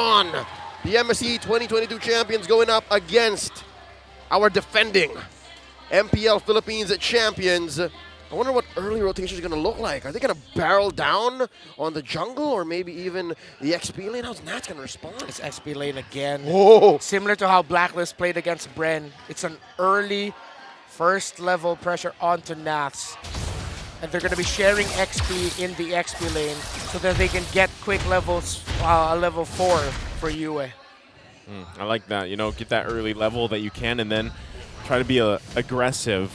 on. The MSC 2022 champions going up against our defending MPL Philippines champions. I wonder what early rotation is going to look like. Are they going to barrel down on the jungle or maybe even the XP lane? How's Nats going to respond? It's XP lane again. Whoa. Similar to how Blacklist played against Bren. It's an early first level pressure onto Nats. And they're going to be sharing XP in the XP lane so that they can get quick levels, level 4 for Yue. I like that. You know, get that early level that you can and then try to be aggressive.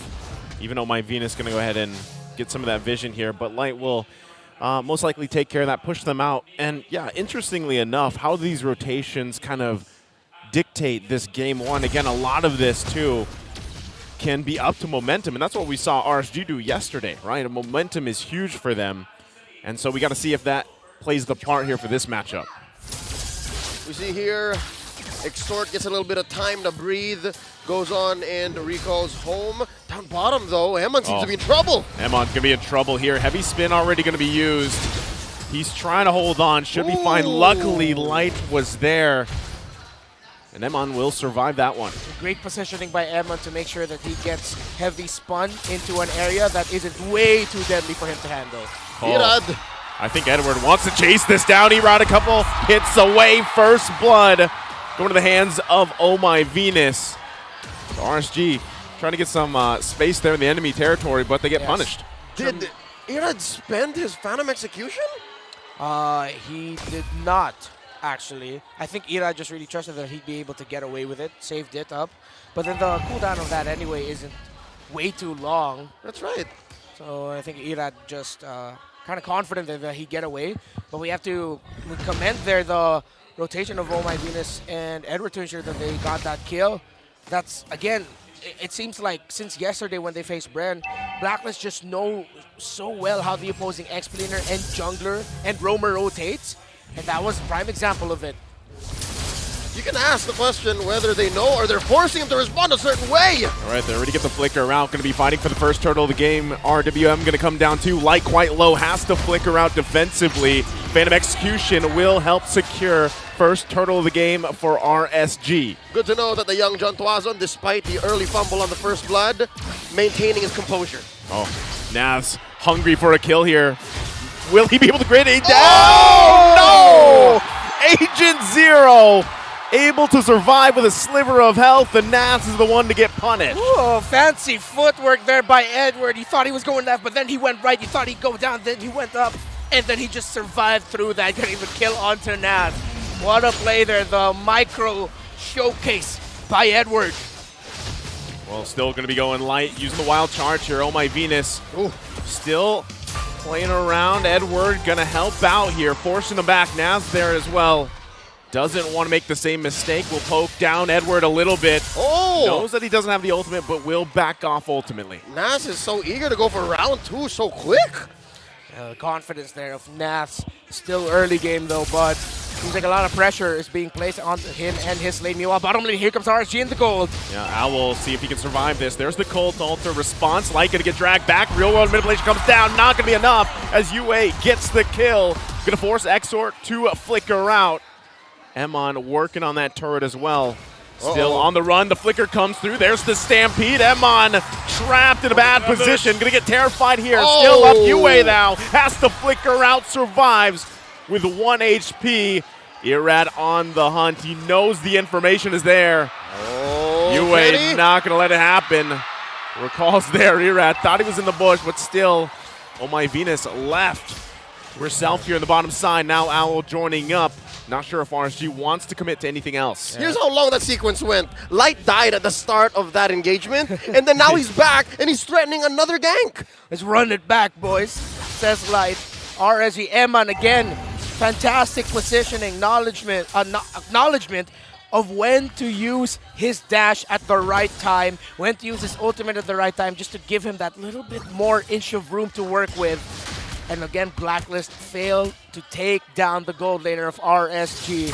Even though my Venus is going to go ahead and get some of that vision here. But Light will most likely take care of that, push them out. And yeah, interestingly enough, how these rotations kind of dictate this game one. Again, a lot of this too can be up to momentum, and that's what we saw RSG do yesterday, right? Momentum is huge for them, and so we got to see if that plays the part here for this matchup. We see here, Extort gets a little bit of time to breathe, goes on and recalls home. Down bottom though, Emon seems to be in trouble. Emon's going to be in trouble here. Heavy spin already going to be used. He's trying to hold on, should be fine. Luckily, Light was there. And Emon will survive that one. Great positioning by Emon to make sure that he gets heavy spun into an area that isn't way too deadly for him to handle. Irad. I think Edward wants to chase this down. Irad a couple hits away. First blood going to the hands of Oh My Venus. So RSG trying to get some space there in the enemy territory, but they get punished. Did Irad spend his Phantom Execution? He did not. Actually, I think Ira just really trusted that he'd be able to get away with it, saved it up. But then the cooldown of that anyway isn't way too long. That's right. So I think Ira just kind of confident that he'd get away. But we have to commend there the rotation of Oh My Venus and Edward to ensure that they got that kill. That's, again, it seems like since yesterday when they faced Bren, Blacklist just know so well how the opposing X-Planer and Jungler and Roamer rotates. And that was a prime example of it. You can ask the question whether they know or they're forcing him to respond a certain way. All right, they already get the flicker out. Going to be fighting for the first turtle of the game. RWM going to come down too. Light quite low, has to flicker out defensively. Phantom Execution will help secure first turtle of the game for RSG. Good to know that the young John Tuazon, despite the early fumble on the first blood, maintaining his composure. Oh, Nav's hungry for a kill here. Will he be able to grenade down? Oh, no! Agent Zero able to survive with a sliver of health, and Nats is the one to get punished. Oh, fancy footwork there by Edward. He thought he was going left, but then he went right. He thought he'd go down, then he went up, and then he just survived through that, getting the kill onto Nats. What a play there, the micro showcase by Edward. Well, still going to be going Light, using the wild charge here. Oh My Venus. Ooh. Still playing around. Edward going to help out here, forcing them back. Nav's there as well. Doesn't want to make the same mistake. Will poke down Edward a little bit. Oh! Knows that he doesn't have the ultimate, but will back off ultimately. Nas is so eager to go for round 2 so quick. Confidence there of Nats. Still early game though, but seems like a lot of pressure is being placed on him and his lane. Meanwhile, bottom lane, here comes RSG in the gold. Yeah, Owl, see if he can survive this. There's the Cult Altar response. Light gonna get dragged back. Real world manipulation comes down. Not gonna be enough as UA gets the kill. Gonna force Exort to flicker out. Emon working on that turret as well. Still on the run. The flicker comes through. There's the Stampede. Emon trapped in a bad position. Gonna get terrified here. Still up UA now. Has to flicker out. Survives with 1 HP. Irad on the hunt. He knows the information is there. UA not gonna let it happen. Recalls there. Irad thought he was in the bush, but still, Oh My Venus left. We're self here in the bottom side. Now Owl joining up. Not sure if RSG wants to commit to anything else. Here's how long that sequence went. Light died at the start of that engagement, and then now he's back, and he's threatening another gank. Let's run it back, boys, says Light. RSG, Emon again. Fantastic positioning, acknowledgement of when to use his dash at the right time, when to use his ultimate at the right time, just to give him that little bit more inch of room to work with. And again, Blacklist failed to take down the gold laner of RSG.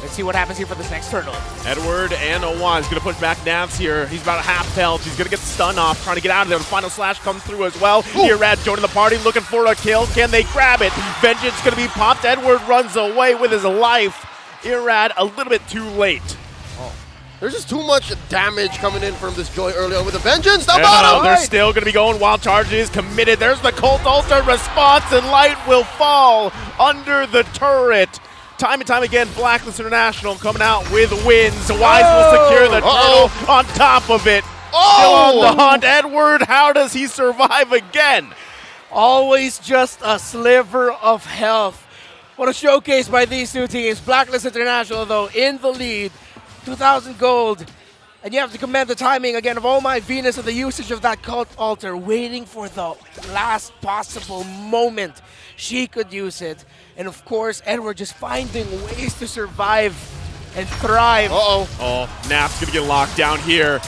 Let's see what happens here for this next turtle. Edward and Owan is going to push back Navs here. He's about a half health. He's going to get the stun off, trying to get out of there. The final slash comes through as well. Irad joining the party, looking for a kill. Can they grab it? Vengeance going to be popped. Edward runs away with his life. Irad a little bit too late. There's just too much damage coming in from this Joy early on with the Vengeance. Down No, bottom! they're still going to be going. Wild Charges committed. There's the Cult Altar response, and Light will fall under the turret. Time and time again, Blacklist International coming out with wins. Wise will secure the turtle on top of it. Still on the hunt. Edward, how does he survive again? Always just a sliver of health. What a showcase by these two teams. Blacklist International, though, in the lead. 2,000 gold. And you have to commend the timing again of Oh My Venus and the usage of that Cult Altar, waiting for the last possible moment she could use it. And of course, Edward just finding ways to survive and thrive. Oh, Nap's going to get locked down here.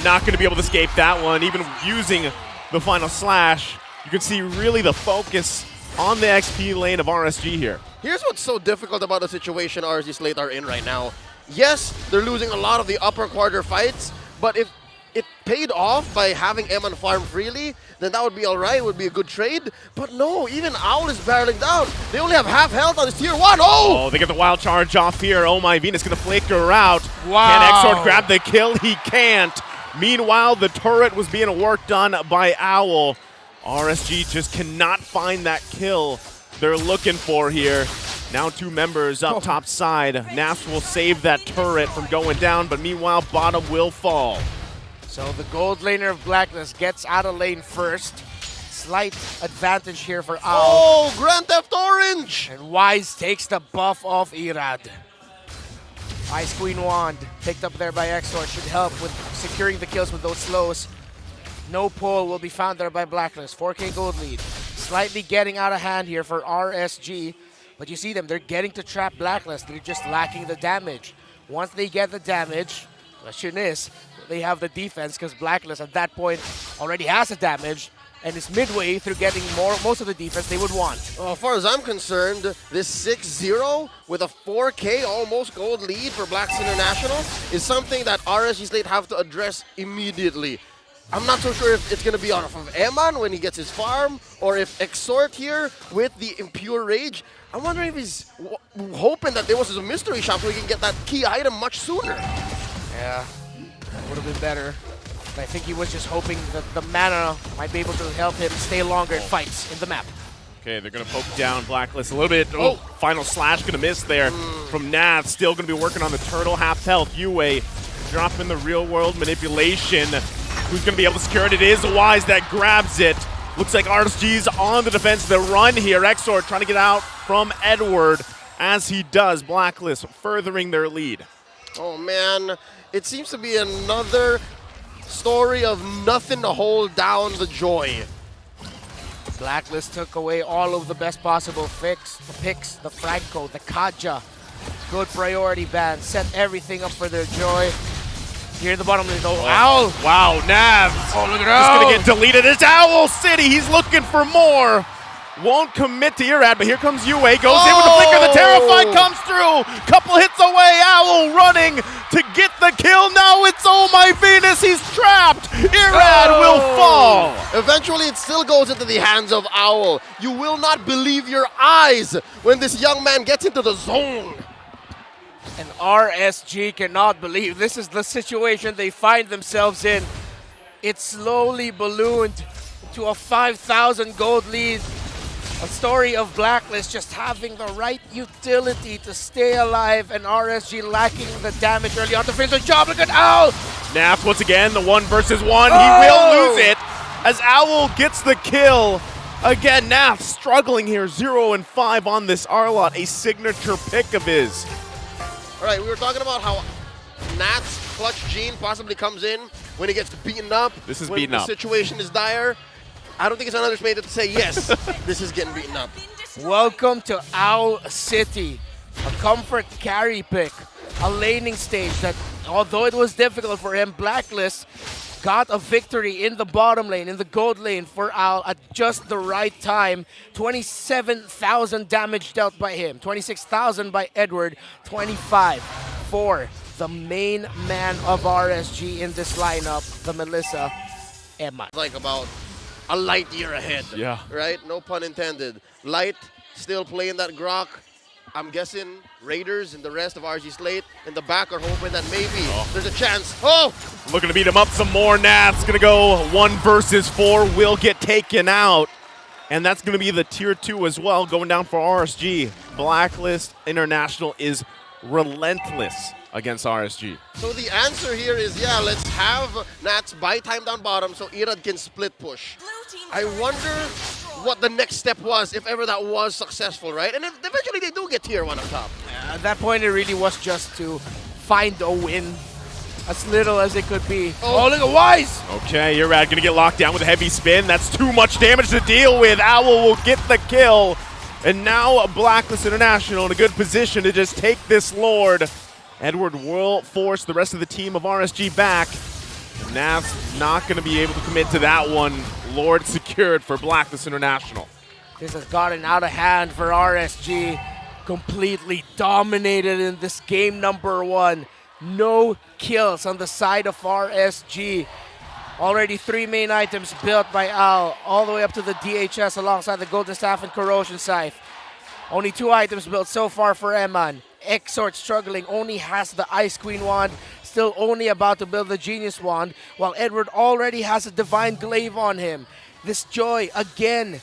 Not going to be able to escape that one, even using the final slash. You can see really the focus on the XP lane of RSG here. Here's what's so difficult about the situation RSG SLATE are in right now. Yes, they're losing a lot of the upper quarter fights, but if it paid off by having Eman farm freely, then that would be all right. It would be a good trade. But no, even Owl is barreling down. They only have half health on this tier 1. Oh, they get the wild charge off here. Oh My Venus going to flicker out. Wow. Can Exort grab the kill? He can't. Meanwhile, the turret was being worked on by Owl. RSG just cannot find that kill they're looking for here. Now 2 members up top side. Nas will save that turret from going down, but meanwhile, bottom will fall. So the gold laner of Blacklist gets out of lane first. Slight advantage here for Owl. Oh, Grand Theft Orange! And Wise takes the buff off Irad. Ice Queen Wand picked up there by Exor should help with securing the kills with those slows. No pull will be found there by Blacklist. 4K gold lead. Slightly getting out of hand here for RSG. But you see them, they're getting to trap Blacklist. They're just lacking the damage. Once they get the damage, the question is, they have the defense because Blacklist at that point already has the damage and is midway through getting most of the defense they would want. Well, as far as I'm concerned, this 6-0 with a 4K almost gold lead for Blacks International is something that RSG SLATE have to address immediately. I'm not so sure if it's going to be off of Eman when he gets his farm, or if Exort here with the Impure Rage. I'm wondering if he's hoping that there was a mystery shop so he can get that key item much sooner. Yeah, would have been better. But I think he was just hoping that the mana might be able to help him stay longer in fights in the map. Okay, they're going to poke down Blacklist a little bit. Oh, final slash going to miss there from Nath. Still going to be working on the turtle, half health. Yue dropping the real world manipulation. Who's going to be able to secure it? It is Wise that grabs it. Looks like RSG's on the defense. The run here. Exor trying to get out from Edward as he does. Blacklist furthering their lead. Oh man, it seems to be another story of nothing to hold down the Joy. Blacklist took away all of the best possible picks, the Franco, the Kaja. Good priority ban, set everything up for their Joy. Here in the bottom lane, Owl! Wow, Nav! Oh, look at Just Owl! gonna get deleted. It's Owl City. He's looking for more. Won't commit to Irad, but here comes Yue. Goes in with the flicker. The Terrified comes through. Couple hits away. Owl running to get the kill. Now it's Oh My Venus. He's trapped. Irad will fall. Eventually, it still goes into the hands of Owl. You will not believe your eyes when this young man gets into the zone. And RSG cannot believe this is the situation they find themselves in. It slowly ballooned to a 5,000 gold lead. A story of Blacklist just having the right utility to stay alive and RSG lacking the damage early on to finish the job. Look at Owl! Nath once again, the 1 versus 1. He will lose it as Owl gets the kill. Again, Nath struggling here, 0 and 5 on this Arlot, a signature pick of his. All right, we were talking about how Nat's clutch gene possibly comes in when he gets beaten up. This is when beaten the up. situation is dire. I don't think it's an understatement to say yes, this is getting beaten up. Welcome to Owl City, a comfort carry pick, a laning stage that, although it was difficult for him, Blacklist got a victory in the bottom lane, in the gold lane for Owl at just the right time. 27,000 damage dealt by him, 26,000 by Edward, 25 for the main man of RSG in this lineup, the Melissa, Emma. Like about a light year ahead. Yeah. Right? No pun intended. Light still playing that grok. I'm guessing Raiders and the rest of RSG Slate in the back are hoping that maybe there's a chance. Oh! Looking to beat him up some more. Nath's going to go 1 versus 4. Will get taken out. And that's going to be the Tier 2 as well, going down for RSG. Blacklist International is relentless against RSG. So the answer here is, yeah, let's have Nats buy time down bottom so Irad can split push. I wonder what the next step was, if ever that was successful, right? And if eventually they do get Tier 1 up top. At that point, it really was just to find a win, as little as it could be. Oh, look at Wise! Okay, Irad going to get locked down with a heavy spin. That's too much damage to deal with. Owl will get the kill. And now Blacklist International in a good position to just take this Lord. Edward will force the rest of the team of RSG back. Nav's not going to be able to commit to that one. Lord secured for Blacklist International. This has gotten out of hand for RSG. Completely dominated in this game number 1. No kills on the side of RSG. Already 3 main items built by Al, all the way up to the DHS alongside the Golden Staff and Corrosion Scythe. Only 2 items built so far for Eman. Exort struggling, only has the Ice Queen wand, still only about to build the Genius wand, while Edward already has a Divine Glaive on him. This Joy, again,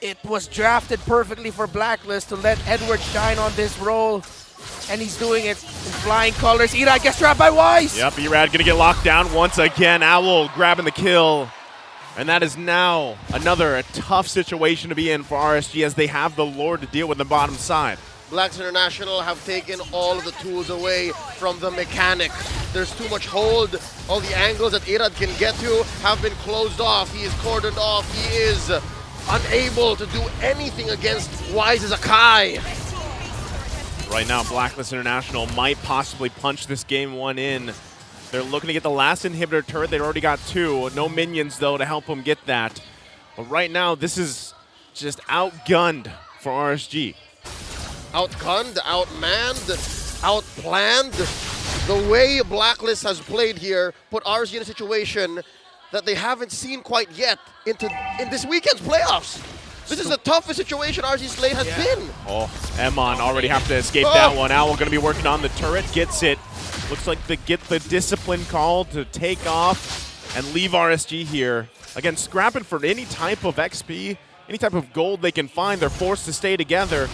it was drafted perfectly for Blacklist to let Edward shine on this role. And he's doing it in flying colors. Irad gets trapped by Wise. Yep, Irad gonna get locked down once again. Owl grabbing the kill. And that is now a tough situation to be in for RSG as they have the Lord to deal with the bottom side. Blacks International have taken all of the tools away from the mechanic. There's too much hold. All the angles that Irad can get to have been closed off. He is cordoned off. He is unable to do anything against Wise's Akai. Right now, Blacklist International might possibly punch this game 1 in. They're looking to get the last inhibitor turret. They've already got 2. No minions, though, to help them get that. But right now, this is just outgunned for RSG. Outgunned, outmanned, outplanned. The way Blacklist has played here put RSG in a situation that they haven't seen quite yet in this weekend's playoffs. This is the toughest situation RSG Slate has been. Oh, Emon already have to escape that one. Owl going to be working on the turret, gets it. Looks like they get the discipline call to take off and leave RSG here. Again, scrapping for any type of XP, any type of gold they can find. They're forced to stay together.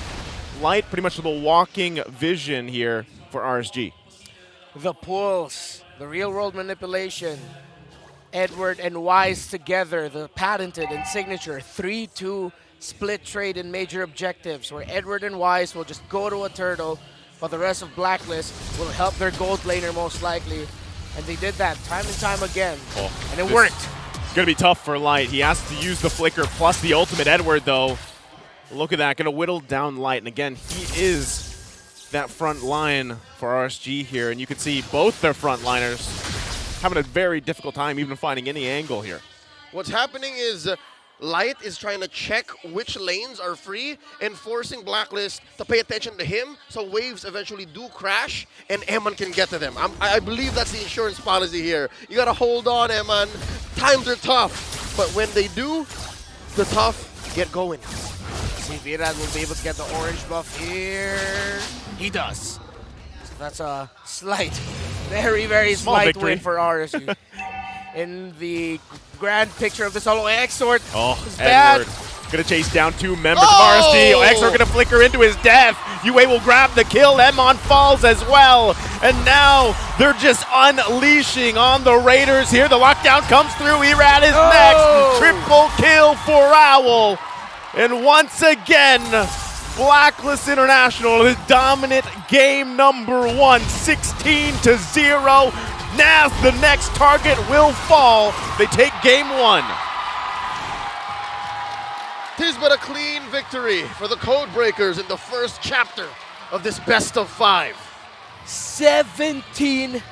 Light, pretty much the walking vision here for RSG. The pulls, the real-world manipulation. Edward and Wise together, the patented and signature 3-2 split trade in major objectives, where Edward and Wise will just go to a turtle, while the rest of Blacklist will help their gold laner most likely. And they did that time and time again, and it worked. It's going to be tough for Light. He has to use the flicker plus the ultimate. Edward, though, look at that, going to whittle down Light. And again, he is that front line for RSG here, and you can see both their front liners having a very difficult time even finding any angle here. What's happening is Light is trying to check which lanes are free and forcing Blacklist to pay attention to him so waves eventually do crash and Eman can get to them. I believe that's the insurance policy here. You got to hold on, Eman. Times are tough, but when they do, the tough get going. See if Irad will be able to get the orange buff here. He does. So that's a slight, very, very slight win for RSG. In the grand picture of the solo, Exort is bad. Gonna chase down 2 members of RSG. Exort gonna flicker into his death. UA will grab the kill. Emon falls as well. And now they're just unleashing on the Raiders here. The lockdown comes through. Irad is next. Triple kill for Owl. And once again, Blacklist International is dominant game number 1, 16-0. Nath, the next target, will fall. They take game 1. Tis but a clean victory for the Codebreakers in the first chapter of this best of 5. 17